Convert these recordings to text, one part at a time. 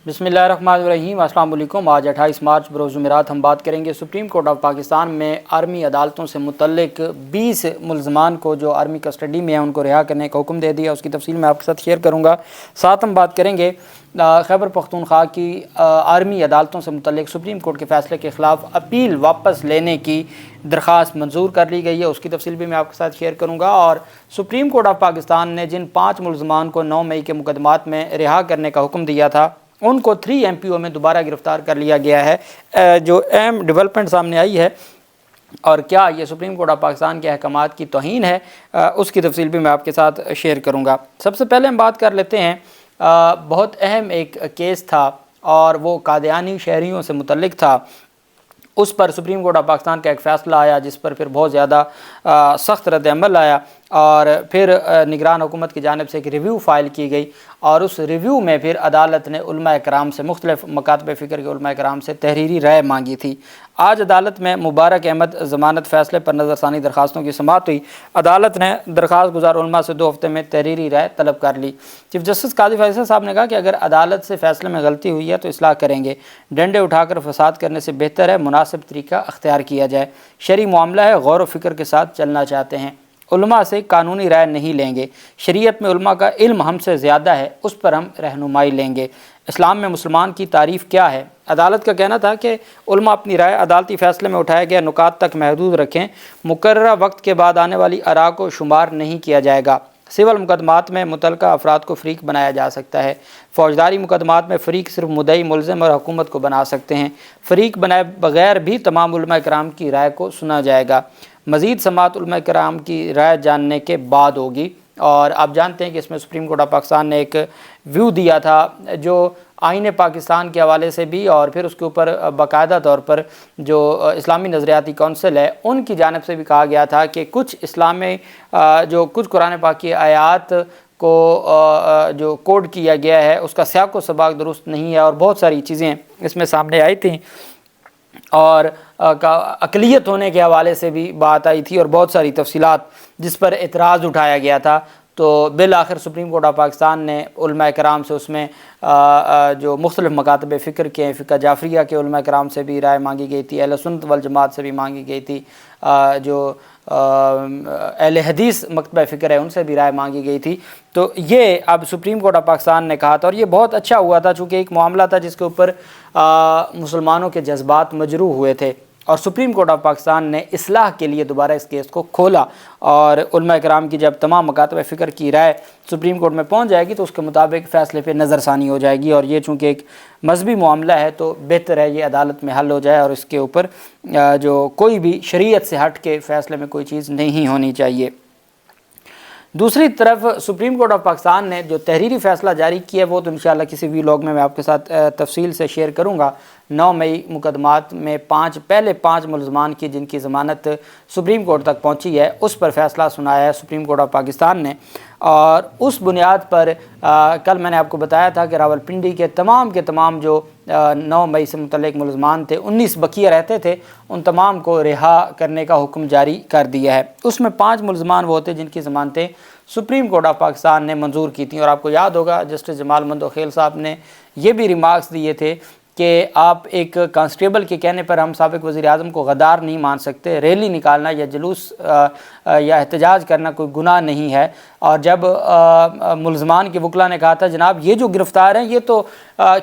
بسم اللہ الرحمن الرحیم۔ السلام علیکم۔ آج 28 مارچ بروز جمعرات ہم بات کریں گے سپریم کورٹ آف پاکستان میں آرمی عدالتوں سے متعلق 20 ملزمان کو جو آرمی کسٹڈی میں ہیں ان کو رہا کرنے کا حکم دے دیا، اس کی تفصیل میں آپ کے ساتھ شیئر کروں گا۔ ساتھ ہم بات کریں گے خیبر پختونخوا کی آرمی عدالتوں سے متعلق سپریم کورٹ کے فیصلے کے خلاف اپیل واپس لینے کی درخواست منظور کر لی گئی ہے، اس کی تفصیل بھی میں آپ کے ساتھ شیئر کروں گا۔ اور سپریم کورٹ آف پاکستان نے جن 5 ملزمان کو 9 مئی کے مقدمات میں رہا کرنے کا حکم دیا تھا، ان کو 3 MPO میں دوبارہ گرفتار کر لیا گیا ہے۔ جو اہم ڈیولپمنٹ سامنے آئی ہے اور کیا یہ سپریم کورٹ آف پاکستان کے احکامات کی توہین ہے، اس کی تفصیل بھی میں آپ کے ساتھ شیئر کروں گا۔ سب سے پہلے ہم بات کر لیتے ہیں، بہت اہم ایک کیس تھا اور وہ قادیانی شہریوں سے متعلق تھا۔ اس پر سپریم کورٹ آف پاکستان کا ایک فیصلہ آیا جس پر پھر بہت زیادہ سخت رد عمل آیا، اور پھر نگران حکومت کی جانب سے ایک ریویو فائل کی گئی، اور اس ریویو میں پھر عدالت نے علماء کرام سے، مختلف مکاتب فکر کے علماء کرام سے تحریری رائے مانگی تھی۔ آج عدالت میں مبارک احمد ضمانت فیصلے پر نظر ثانی درخواستوں کی سماعت ہوئی۔ عدالت نے درخواست گزار علماء سے 2 ہفتے میں تحریری رائے طلب کر لی۔ چیف جسٹس قاضی فیصل صاحب نے کہا کہ اگر عدالت سے فیصلے میں غلطی ہوئی ہے تو اصلاح کریں گے، ڈنڈے اٹھا کر فساد کرنے سے بہتر ہے مناسب طریقہ اختیار کیا جائے۔ شرعی معاملہ ہے، غور و فکر کے ساتھ چلنا چاہتے ہیں، علماء سے قانونی رائے نہیں لیں گے۔ شریعت میں علماء کا علم ہم سے زیادہ ہے، اس پر ہم رہنمائی لیں گے۔ اسلام میں مسلمان کی تعریف کیا ہے؟ عدالت کا کہنا تھا کہ علماء اپنی رائے عدالتی فیصلے میں اٹھائے گئے نکات تک محدود رکھیں، مقررہ وقت کے بعد آنے والی آراء کو شمار نہیں کیا جائے گا۔ سول مقدمات میں متعلقہ افراد کو فریق بنایا جا سکتا ہے، فوجداری مقدمات میں فریق صرف مدعی، ملزم اور حکومت کو بنا سکتے ہیں۔ فریق بنائے بغیر بھی تمام علماء کرام کی رائے کو سنا جائے گا۔ مزید سماعت علماء کرام کی رائے جاننے کے بعد ہوگی۔ اور آپ جانتے ہیں کہ اس میں سپریم کورٹ آف پاکستان نے ایک ویو دیا تھا جو آئین پاکستان کے حوالے سے بھی، اور پھر اس کے اوپر باقاعدہ طور پر جو اسلامی نظریاتی کونسل ہے ان کی جانب سے بھی کہا گیا تھا کہ کچھ اسلامی جو کچھ قرآن پاک کی آیات کو جو کوڈ کیا گیا ہے اس کا سیاق و سباق درست نہیں ہے، اور بہت ساری چیزیں اس میں سامنے آئی تھیں، اور اقلیت ہونے کے حوالے سے بھی بات آئی تھی، اور بہت ساری تفصیلات جس پر اعتراض اٹھایا گیا تھا۔ تو بالآخر سپریم کورٹ آف پاکستان نے علماء کرام سے اس میں جو مختلف مکاتب فکر کے فقہ جعفریہ کے علماء کرام سے بھی رائے مانگی گئی تھی، اہل سنت والجماعت سے بھی مانگی گئی تھی، جو اہل حدیث مکتبہ فکر ہے ان سے بھی رائے مانگی گئی تھی۔ تو یہ اب سپریم کورٹ آف پاکستان نے کہا تھا، اور یہ بہت اچھا ہوا تھا چونکہ ایک معاملہ تھا جس کے اوپر مسلمانوں کے جذبات مجروح ہوئے تھے، اور سپریم کورٹ آف پاکستان نے اصلاح کے لیے دوبارہ اس کیس کو کھولا، اور علماء کرام کی جب تمام مکاتب فکر کی رائے سپریم کورٹ میں پہنچ جائے گی تو اس کے مطابق فیصلے پہ نظر ثانی ہو جائے گی، اور یہ چونکہ ایک مذہبی معاملہ ہے تو بہتر ہے یہ عدالت میں حل ہو جائے، اور اس کے اوپر جو کوئی بھی شریعت سے ہٹ کے فیصلے میں کوئی چیز نہیں ہونی چاہیے۔ دوسری طرف سپریم کورٹ آف پاکستان نے جو تحریری فیصلہ جاری کیا ہے وہ تو انشاءاللہ کسی ویلاگ میں آپ کے ساتھ تفصیل سے شیئر کروں گا۔ 9 مئی مقدمات میں پہلے 5 ملزمان کی جن کی ضمانت سپریم کورٹ تک پہنچی ہے اس پر فیصلہ سنایا ہے سپریم کورٹ آف پاکستان نے، اور اس بنیاد پر کل میں نے آپ کو بتایا تھا کہ راولپنڈی کے تمام جو 9 مئی سے متعلق ملزمان تھے، 19 بقیہ رہتے تھے، ان تمام کو رہا کرنے کا حکم جاری کر دیا ہے۔ اس میں 5 ملزمان وہ تھے جن کی ضمانتیں سپریم کورٹ آف پاکستان نے منظور کی تھیں، اور آپ کو یاد ہوگا جسٹس جمال مندوخیل صاحب نے یہ بھی ریمارکس دیے تھے کہ آپ ایک کانسٹیبل کے کہنے پر ہم سابق وزیر اعظم کو غدار نہیں مان سکتے، ریلی نکالنا یا جلوس یا احتجاج کرنا کوئی گناہ نہیں ہے۔ اور جب ملزمان کے وکلا نے کہا تھا جناب یہ جو گرفتار ہیں یہ تو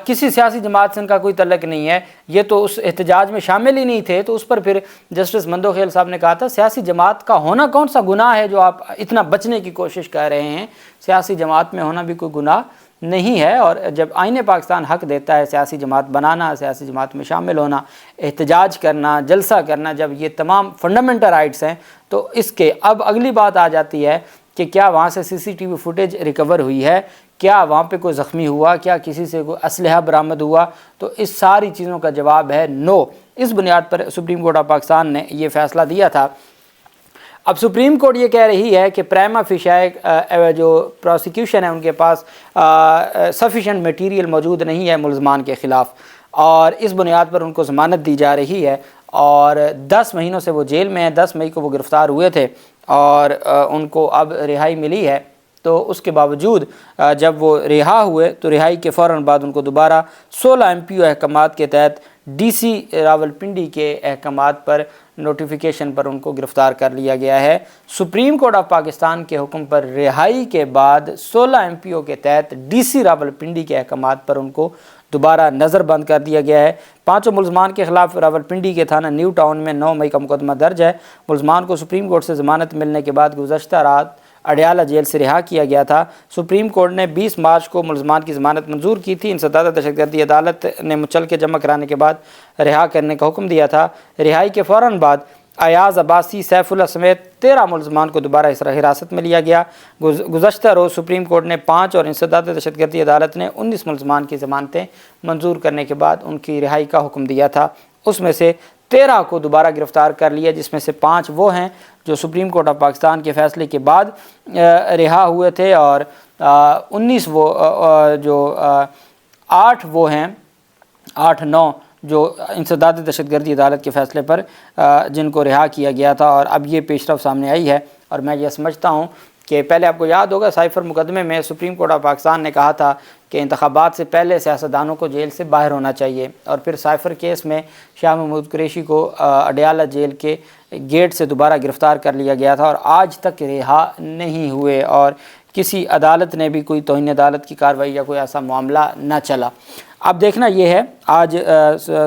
کسی سیاسی جماعت سے ان کا کوئی تعلق نہیں ہے، یہ تو اس احتجاج میں شامل ہی نہیں تھے، تو اس پر پھر جسٹس مندوخیل صاحب نے کہا تھا سیاسی جماعت کا ہونا کون سا گناہ ہے جو آپ اتنا بچنے کی کوشش کر رہے ہیں، سیاسی جماعت میں ہونا بھی کوئی گناہ نہیں ہے، اور جب آئین پاکستان حق دیتا ہے سیاسی جماعت بنانا، سیاسی جماعت میں شامل ہونا، احتجاج کرنا، جلسہ کرنا، جب یہ تمام فنڈامنٹل رائٹس ہیں، تو اس کے اب اگلی بات آ جاتی ہے کہ کیا وہاں سے CCTV فوٹیج ریکور ہوئی ہے، کیا وہاں پہ کوئی زخمی ہوا، کیا کسی سے کوئی اسلحہ برآمد ہوا، تو اس ساری چیزوں کا جواب ہے نو۔ اس بنیاد پر سپریم کورٹ آف پاکستان نے یہ فیصلہ دیا تھا۔ اب سپریم کورٹ یہ کہہ رہی ہے کہ پرائما فیشائے جو پروسیکیوشن ہے ان کے پاس سفیشینٹ میٹیریل موجود نہیں ہے ملزمان کے خلاف، اور اس بنیاد پر ان کو ضمانت دی جا رہی ہے، اور 10 مہینوں سے وہ جیل میں ہیں۔ 10 مئی کو وہ گرفتار ہوئے تھے اور ان کو اب رہائی ملی ہے، تو اس کے باوجود جب وہ رہا ہوئے تو رہائی کے فوراً بعد ان کو دوبارہ 16 MPO احکامات کے تحت DC راولپنڈی کے احکامات پر نوٹیفیکیشن پر ان کو گرفتار کر لیا گیا ہے۔ سپریم کورٹ آف پاکستان کے حکم پر رہائی کے بعد 16 MPO کے تحت DC راولپنڈی کے احکامات پر ان کو دوبارہ نظر بند کر دیا گیا ہے۔ 5 ملزمان کے خلاف راولپنڈی کے تھانہ نیو ٹاؤن میں 9 مئی کا مقدمہ درج ہے۔ ملزمان کو سپریم کورٹ سے ضمانت ملنے کے بعد گزشتہ رات اڈیالہ جیل سے رہا کیا گیا تھا۔ سپریم کورٹ نے 20 مارچ کو ملزمان کی ضمانت منظور کی تھی۔ انسداد دہشت گردی عدالت نے مچلقے جمع کرانے کے بعد رہا کرنے کا حکم دیا تھا۔ رہائی کے فوراً بعد ایاز عباسی، سیف اللہ سمیت 13 ملزمان کو دوبارہ حراست میں لیا گیا۔ گزشتہ روز سپریم کورٹ نے 5 اور انسداد دہشت گردی عدالت نے 19 ملزمان کی ضمانتیں منظور کرنے کے بعد ان کی رہائی کا حکم دیا تھا۔ اس میں سے 13 کو دوبارہ گرفتار کر لیا، جس میں سے 5 وہ ہیں جو سپریم کورٹ آف پاکستان کے فیصلے کے بعد رہا ہوئے تھے، اور 19 وہ جو 8 وہ ہیں 8-9 جو انسداد دہشت گردی عدالت کے فیصلے پر جن کو رہا کیا گیا تھا۔ اور اب یہ پیش رفت سامنے آئی ہے، اور میں یہ سمجھتا ہوں کہ پہلے آپ کو یاد ہوگا سائفر مقدمے میں سپریم کورٹ آف پاکستان نے کہا تھا کہ انتخابات سے پہلے سیاستدانوں کو جیل سے باہر ہونا چاہیے، اور پھر سائفر کیس میں شاہ محمود قریشی کو اڈیالہ جیل کے گیٹ سے دوبارہ گرفتار کر لیا گیا تھا، اور آج تک رہا نہیں ہوئے، اور کسی عدالت نے بھی کوئی توہین عدالت کی کارروائی یا کوئی ایسا معاملہ نہ چلا۔ اب دیکھنا یہ ہے، آج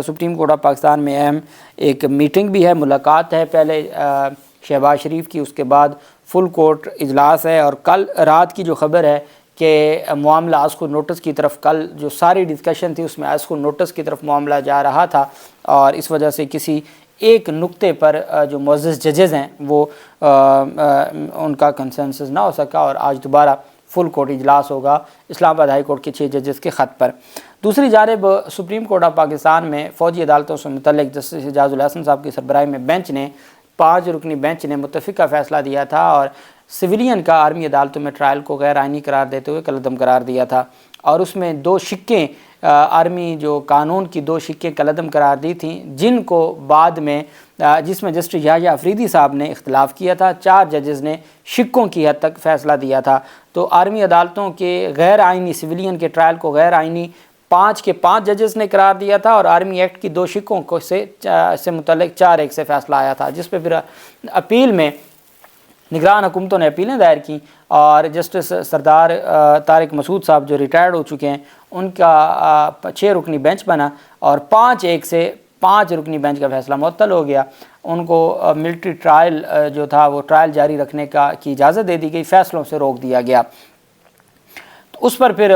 سپریم کورٹ آف پاکستان میں اہم ایک میٹنگ بھی ہے، ملاقات ہے پہلے شہباز شریف کی، اس کے بعد فل کورٹ اجلاس ہے، اور کل رات کی جو خبر ہے کہ معاملہ اسکو نوٹس کی طرف، کل جو ساری ڈسکشن تھی اس میں اسکو نوٹس کی طرف معاملہ جا رہا تھا، اور اس وجہ سے کسی ایک نقطے پر جو معزز ججز ہیں وہ ان کا کنسنسس نہ ہو سکا، اور آج دوبارہ فل کورٹ اجلاس ہوگا اسلام آباد ہائی کورٹ کے 6 ججز کے خط پر۔ دوسری جانب سپریم کورٹ آف پاکستان میں فوجی عدالتوں سے متعلق جسٹس اعجاز الحسن صاحب کی سربراہی میں بینچ نے 5 رکنی بینچ نے متفقہ فیصلہ دیا تھا، اور سویلین کا آرمی عدالتوں میں ٹرائل کو غیر آئینی قرار دیتے ہوئے کالعدم قرار دیا تھا، اور اس میں 2 شقیں آرمی جو قانون کی 2 شقیں کالعدم قرار دی تھیں، جن کو بعد میں جس میں جسٹس یحییٰ افریدی صاحب نے اختلاف کیا تھا، 4 ججز نے شقوں کی حد تک فیصلہ دیا تھا۔ تو آرمی عدالتوں کے غیر آئینی سویلین کے ٹرائل کو غیر آئینی 5 کے 5 ججز نے قرار دیا تھا، اور آرمی ایکٹ کی 2 شقوں کو سے متعلق 4-1 سے فیصلہ آیا تھا، جس پہ پھر اپیل میں نگران حکومتوں نے اپیلیں دائر کیں، اور جسٹس سردار طارق مسعود صاحب جو ریٹائرڈ ہو چکے ہیں ان کا 6 رکنی بینچ بنا، اور 5-1 سے 5 رکنی بینچ کا فیصلہ معطل ہو گیا۔ ان کو ملٹری ٹرائل جو تھا وہ ٹرائل جاری رکھنے کی اجازت دے دی گئی، فیصلوں سے روک دیا گیا۔ اس پر پھر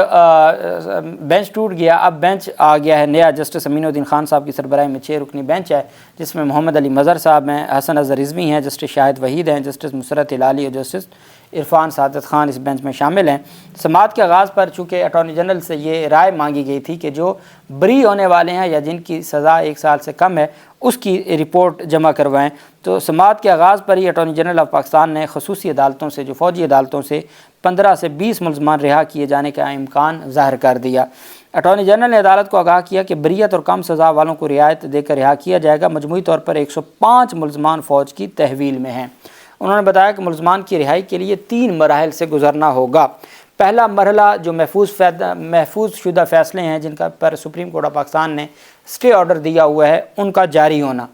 بینچ ٹوٹ گیا۔ اب بینچ آ گیا ہے نیا، جسٹس امین الدین خان صاحب کی سربراہی میں 6 رکنی بینچ ہے، جس میں محمد علی مظہر صاحب ہیں، حسن اظہر رضوی ہیں، جسٹس شاہد وحید ہیں، جسٹس مسرت ہلالی اور جسٹس عرفان سعادت خان اس بینچ میں شامل ہیں۔ سماعت کے آغاز پر چونکہ اٹارنی جنرل سے یہ رائے مانگی گئی تھی کہ جو بری ہونے والے ہیں یا جن کی سزا 1 سال سے کم ہے اس کی رپورٹ جمع کروائیں، تو سماعت کے آغاز پر ہی اٹارنی جنرل آف پاکستان نے خصوصی عدالتوں سے، جو فوجی عدالتوں سے 15 سے 20 ملزمان رہا کیے جانے کا امکان ظاہر کر دیا۔ اٹارنی جنرل نے عدالت کو آگاہ کیا کہ بریت اور کم سزا والوں کو رعایت دے کر رہا کیا جائے گا۔ مجموعی طور پر 105 ملزمان فوج کی تحویل میں ہیں۔ انہوں نے بتایا کہ ملزمان کی رہائی کے لیے 3 مراحل سے گزرنا ہوگا۔ پہلا مرحلہ جو محفوظ شدہ فیصلے ہیں جن کا پر سپریم کورٹ آف پاکستان نے اسٹے آرڈر دیا ہوا ہے ان کا جاری ہونا،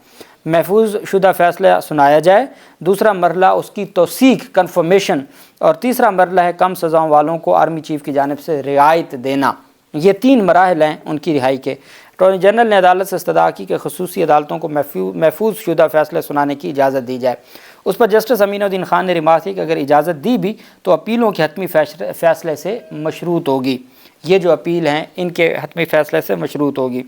محفوظ شدہ فیصلہ سنایا جائے۔ دوسرا مرحلہ اس کی توثیق کنفرمیشن، اور تیسرا مرحلہ ہے کم سزاؤں والوں کو آرمی چیف کی جانب سے رعایت دینا۔ یہ 3 مراحل ہیں ان کی رہائی کے۔ اٹارنی جنرل نے عدالت سے استدعا کی کہ خصوصی عدالتوں کو محفوظ شدہ فیصلے سنانے کی اجازت دی جائے۔ اس پر جسٹس امین الدین خان نے ریمارک کی کہ اگر اجازت دی بھی تو اپیلوں کے حتمی فیصلے سے مشروط ہوگی، یہ جو اپیل ہیں ان کے حتمی فیصلے سے مشروط ہوگی۔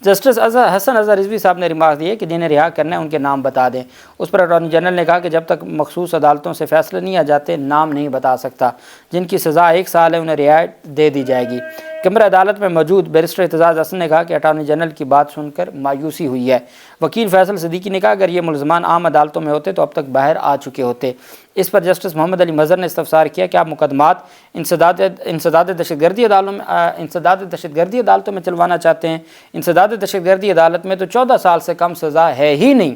جسٹس حسن اظہر رضوی صاحب نے ریمارک دیے کہ جنہیں رہا کرنا ہے ان کے نام بتا دیں۔ اس پر اٹارنی جنرل نے کہا کہ جب تک مخصوص عدالتوں سے فیصلے نہیں آ جاتے نام نہیں بتا سکتا۔ جن کی سزا 1 سال ہے انہیں رعایت دے دی جائے گی۔ کمرہ عدالت میں موجود بیرسٹر اعتزاز حسن نے کہا کہ اٹارنی جنرل کی بات سن کر مایوسی ہوئی ہے۔ وکیل فیصل صدیقی نے کہا اگر یہ ملزمان عام عدالتوں میں ہوتے تو اب تک باہر آ چکے ہوتے۔ اس پر جسٹس محمد علی مظہر نے استفسار کیا کہ آپ مقدمات انسداد دہشت گردی عدالتوں میں چلوانا چاہتے ہیں؟ انسداد دہشت گردی عدالت میں تو 14 سال سے کم سزا ہے ہی نہیں،